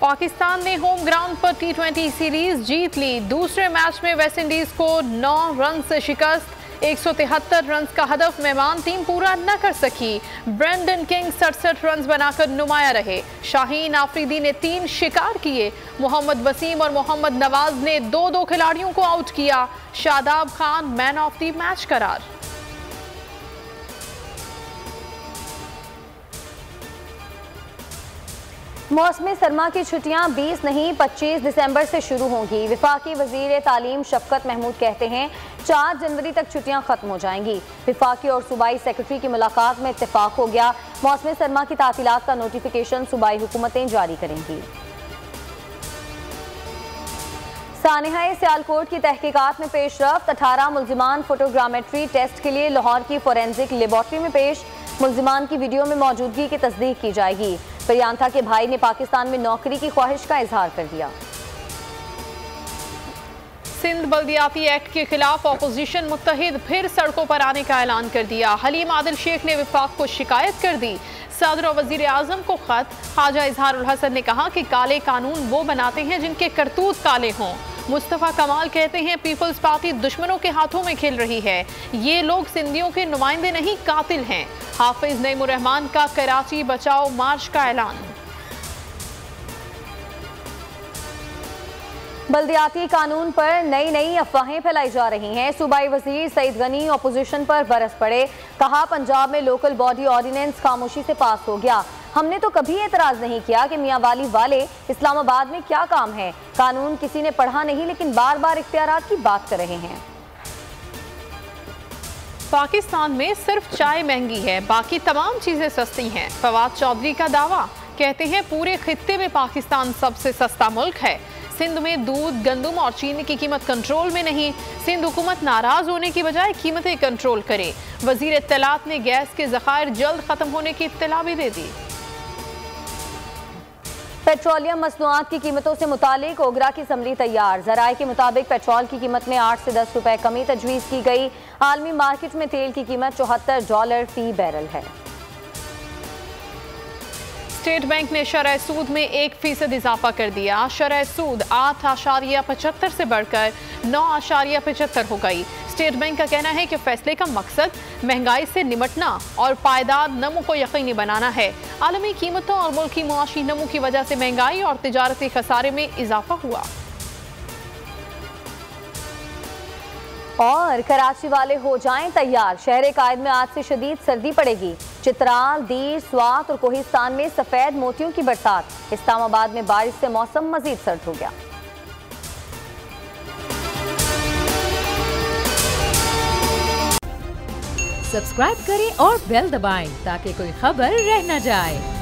पाकिस्तान ने home ground पर T20 series जीत ली। दूसरे मैच में वेस्टइंडीज को 9 रन से शिकस्त। 173 रन का हदफ मेहमान टीम पूरा न कर सकी। ब्रेंडन किंग 67 रन बनाकर नुमाया रहे। शाहीन आफरीदी ने 3 शिकार किए। मोहम्मद वसीम और मोहम्मद नवाज ने 2-2 खिलाड़ियों को आउट किया। Shadab Khan man of the match करार। मौसमी सरमा की छुट्टियां 20 नहीं 25 दिसंबर से शुरू होंगी। विफाकी वजीर तालीम शफकत महमूद कहते हैं 4 जनवरी तक छुट्टियां खत्म हो जाएंगी। विफाकी और सूबाई सेक्रेटरी की मुलाकात में इत्तेफाक हो गया। मौसमी सरमा की तातीलात का नोटिफिकेशन सूबाई हुकूमतें जारी करेंगी। सानिहाए सियालकोट की तहकीकात में पेशरफ्त। 18 मुल्जिमान फोटोग्रामेट्री टेस्ट के लिए लाहौर की फोरेंसिक लेबॉर्ट्री में पेश। मुल्जिमान की वीडियो में मौजूदगी की तस्दीक की जाएगी। प्रियांका के भाई ने पाकिस्तान में नौकरी की ख्वाहिश का इजहार कर दिया। सिंध बल्दियाती एक्ट के खिलाफ अपोजिशन मुत्तहिद फिर सड़कों पर आने का ऐलान कर दिया। हलीम आदिल शेख ने विफाक को शिकायत कर दी। सदर और वजीर आजम को खत। ख्वाजा इजहारुल हसन ने कहा कि काले कानून वो बनाते हैं जिनके करतूत काले हों। मुस्तफ़ा कमाल कहते हैं पीपल्स पार्टी दुश्मनों के हाथों में खेल रही है। ये लोग सिंधियों के नुमाइंदे नहीं कातिल हैं। हाफिज नईमुर रहमान का कराची बचाओ मार्च का ऐलान। बल्दियाती कानून पर नई अफवाहें फैलाई जा रही हैं। सूबाई वजीर सईद गनी अपोजिशन पर बरस पड़े। कहा पंजाब में लोकल बॉडी ऑर्डिनेंस खामोशी से पास हो गया। हमने तो कभी एतराज नहीं किया कि मियां वाली वाले इस्लामाबाद में क्या काम है। कानून किसी ने पढ़ा नहीं लेकिन बार बार इख्तियारात की बात कर रहे हैं। पाकिस्तान में सिर्फ चाय महंगी है, बाकी तमाम चीजें सस्ती हैं। फवाद चौधरी का दावा। कहते हैं पूरे खित्ते में पाकिस्तान सबसे सस्ता मुल्क है। सिंध में दूध, गंदम और चीनी की कीमत कंट्रोल में नहीं। सिंध हुकूमत नाराज होने की बजाय कीमतें कंट्रोल करे। वजीर इत्तलात ने गैस के ज़खायर जल्द खत्म होने की इत्तला भी दे दी। पेट्रोलियम मसनूआत की कीमतों से मुतालिक ओगरा की असम्बली तैयार। ज़राए के मुताबिक पेट्रोल की कीमत में 8 से 10 रुपए कमी तजवीज़ की गई। आलमी मार्केट में तेल की कीमत $74 फी बैरल है। स्टेट बैंक ने शरह सूद में 1% इजाफा कर दिया। शरह सूद 8.75 से बढ़कर 9.75 हो गई। स्टेट बैंक का कहना है कि फैसले का मकसद महंगाई से निपटना और पायदार नमो को यकीनी बनाना है। आलमी कीमतों और मुल्की मुआशी नमो की वजह से महंगाई और तिजारती खसारे में इजाफा हुआ। और कराची वाले हो जाएं तैयार। शहर कायद में आज से शदीद सर्दी पड़ेगी। चित्राल, दीर, स्वात और कोहिस्तान में सफेद मोतियों की बरसात। इस्लामाबाद में बारिश से मौसम मजीद सर्द हो गया। सब्सक्राइब करें और बेल दबाएं ताकि कोई खबर रह न जाए।